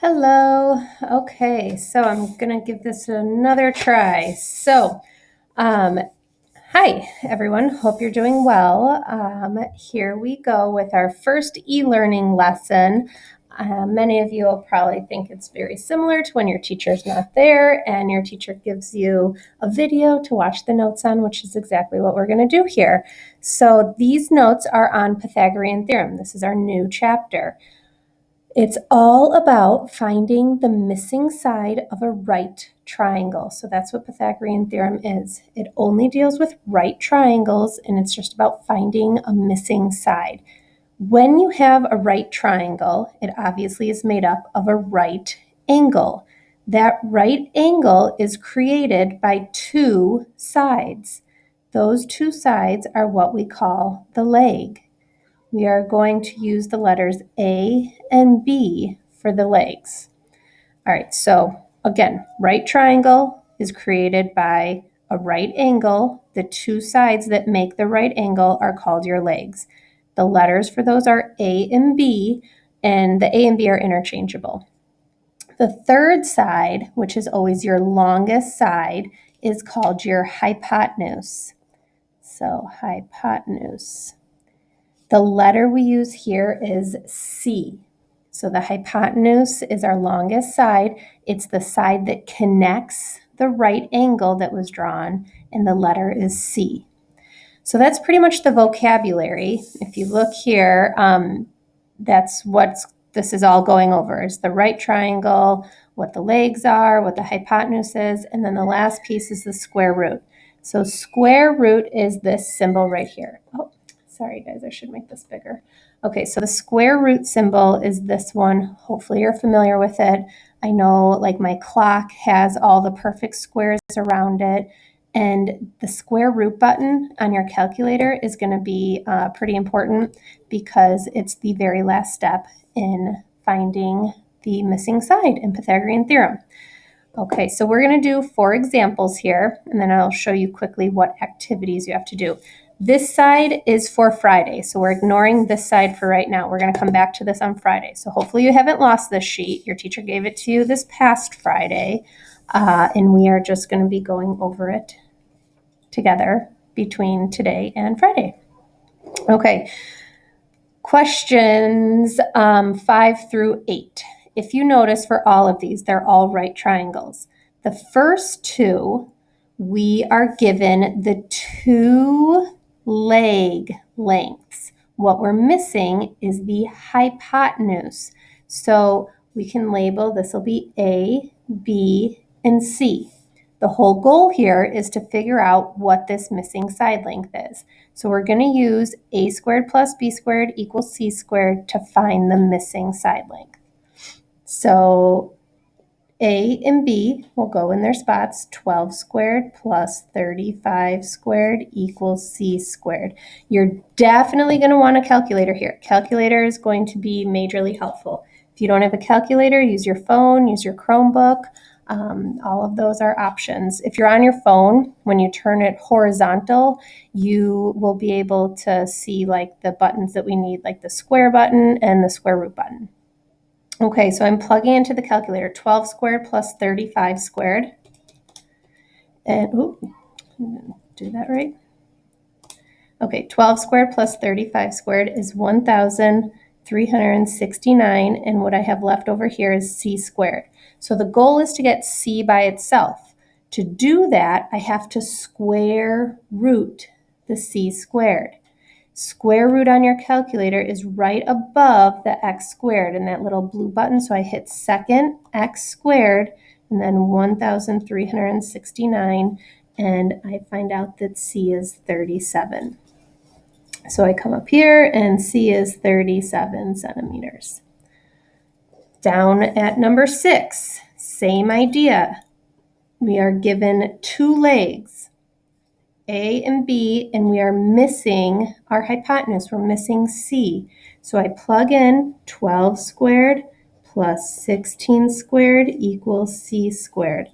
Hello. Okay, so I'm gonna give this another try. Hi everyone. Hope you're doing well. Here we go with our first e-learning lesson. Many of you will probably think it's very similar to when your teacher's not there and your teacher gives you a video to watch the notes on, which is exactly what we're going to do here. So these notes are on Pythagorean Theorem. This is our new chapter. It's all about finding the missing side of a right triangle. So that's what Pythagorean theorem is. It only deals with right triangles, and it's just about finding a missing side. When you have a right triangle, it obviously is made up of a right angle. That right angle is created by two sides. Those two sides are what we call the leg. We are going to use the letters A and B for the legs. All right, so again, right triangle is created by a right angle. The two sides that make the right angle are called your legs. The letters for those are A and B, and the A and B are interchangeable. The third side, which is always your longest side, is called your hypotenuse. So hypotenuse. The letter we use here is C. So the hypotenuse is our longest side. It's the side that connects the right angle that was drawn, and the letter is C. So that's pretty much the vocabulary. If you look here, that's what this is all going over, is the right triangle, what the legs are, what the hypotenuse is, and then the last piece is the square root. So square root is this symbol right here. Oh, sorry guys, I should make this bigger. Okay, so the square root symbol is this one. Hopefully you're familiar with it. I know like my clock has all the perfect squares around it, and the square root button on your calculator is going to be pretty important because it's the very last step in finding the missing side in Pythagorean theorem. Okay, so we're going to do 4 examples here, and then I'll show you quickly what activities you have to do. This side is for Friday, so we're ignoring this side for right now. We're going to come back to this on Friday. So hopefully you haven't lost this sheet. Your teacher gave it to you this past Friday, and we are just going to be going over it together between today and Friday. Okay, questions 5 through 8. If you notice for all of these, they're all right triangles. The first two, we are given the 2 leg lengths. What we're missing is the hypotenuse. So we can label, this will be A, B, and C. The whole goal here is to figure out what this missing side length is. So we're going to use a squared plus b squared equals c squared to find the missing side length. So a and b will go in their spots. 12 squared plus 35 squared equals c squared. You're definitely going to want a calculator here. Calculator is going to be majorly helpful. If you don't have a calculator, use your phone, use your Chromebook. All of those are options. If you're on your phone, when you turn it horizontal, you will be able to see like the buttons that we need, like the square button and the square root button. Okay, so I'm plugging into the calculator. 12 squared plus 35 squared. And, do that right? Okay, 12 squared plus 35 squared is 1,369, and what I have left over here is c squared. So the goal is to get c by itself. To do that, I have to square root the c squared. Square root on your calculator is right above the x squared in that little blue button. So I hit second x squared and then 1,369, and I find out that c is 37. So I come up here and c is 37 centimeters. Down at number 6, same idea. We are given 2 legs, A and B, and we are missing our hypotenuse. We're missing C. So I plug in 12 squared plus 16 squared equals C squared.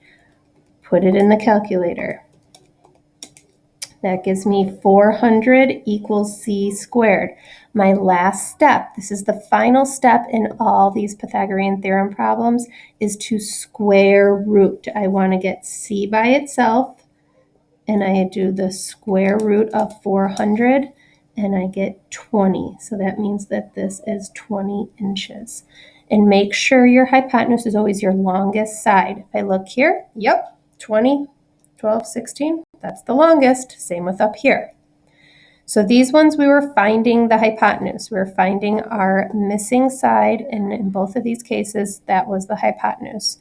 Put it in the calculator. That gives me 400 equals c squared. My last step, this is the final step in all these Pythagorean theorem problems, is to square root. I want to get c by itself, and I do the square root of 400, and I get 20. So that means that this is 20 inches. And make sure your hypotenuse is always your longest side. If I look here, yep, 20, 12, 16, that's the longest. Same with up here. So these ones we were finding the hypotenuse. We were finding our missing side, and in both of these cases, that was the hypotenuse.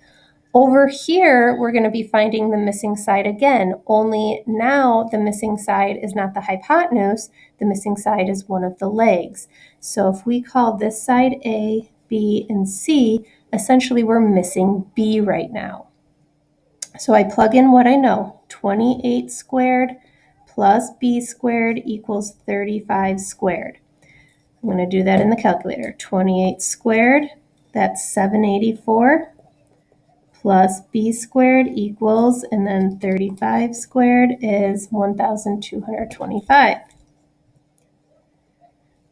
Over here, we're going to be finding the missing side again, only now the missing side is not the hypotenuse, the missing side is one of the legs. So if we call this side A, B, and C, essentially we're missing B right now. So I plug in what I know, 28 squared plus B squared equals 35 squared. I'm going to do that in the calculator. 28 squared, that's 784. Plus b squared equals, and then 35 squared is 1,225.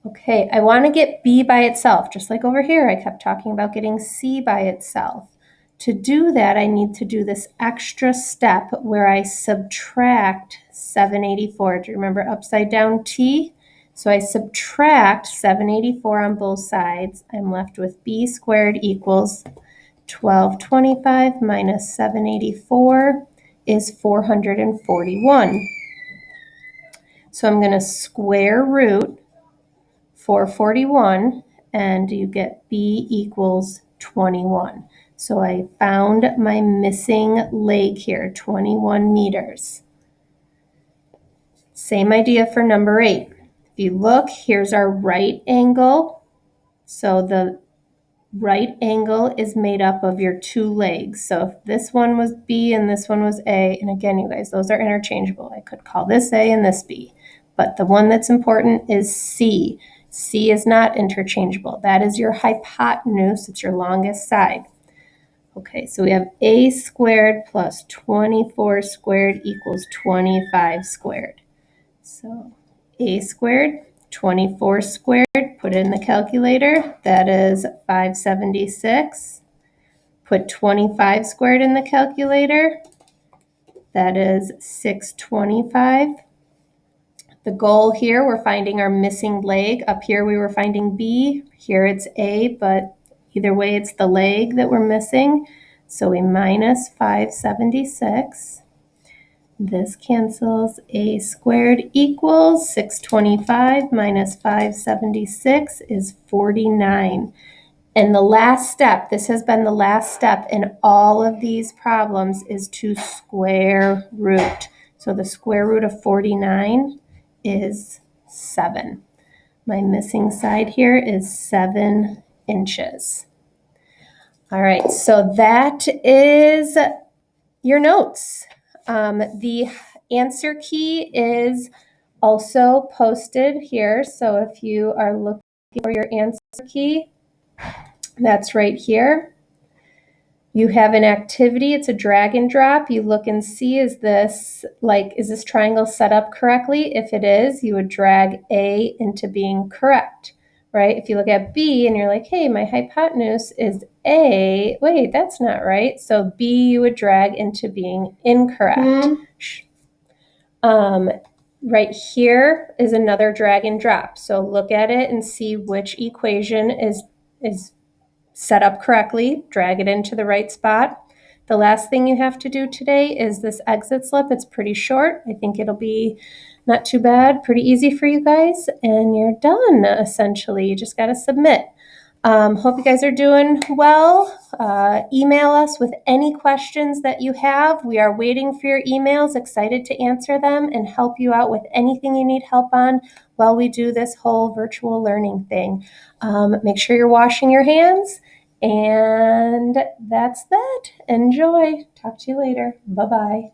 Okay, I want to get b by itself, just like over here. I kept talking about getting c by itself. To do that, I need to do this extra step where I subtract 784. Do you remember upside down t? So I subtract 784 on both sides. I'm left with b squared equals 1225 minus 784 is 441. So I'm going to square root 441, and you get b equals 21. So I found my missing leg here, 21 meters. Same idea for number 8. If you look, here's our right angle. So the right angle is made up of your two legs. So if this one was B and this one was A, and again, you guys, those are interchangeable. I could call this A and this B, but the one that's important is C. C is not interchangeable. That is your hypotenuse. It's your longest side. Okay, so we have A squared plus 24 squared equals 25 squared. So A squared, 24 squared, put it in the calculator, that is 576. Put 25 squared in the calculator, that is 625. The goal here, we're finding our missing leg. Up here we were finding B, here it's A, but either way it's the leg that we're missing. So we minus 576. This cancels. A squared equals 625 minus 576 is 49. And the last step, this has been the last step in all of these problems, is to square root. So the square root of 49 is 7. My missing side here is 7 inches. All right, so that is your notes. The answer key is also posted here. So if you are looking for your answer key, that's right here. You have an activity, it's a drag and drop. You look and see, is this triangle set up correctly? If it is, you would drag A into being correct, right? If you look at B and you're like, hey, my hypotenuse is A, wait, that's not right. So B you would drag into being incorrect. Right here is another drag and drop. So look at it and see which equation is set up correctly, drag it into the right spot. The last thing you have to do today is this exit slip. It's pretty short. I think it'll be not too bad, pretty easy for you guys, and you're done, essentially. You just got to submit. Hope you guys are doing well. Email us with any questions that you have. We are waiting for your emails, excited to answer them and help you out with anything you need help on while we do this whole virtual learning thing. Make sure you're washing your hands, and that's that. Enjoy. Talk to you later. Bye-bye.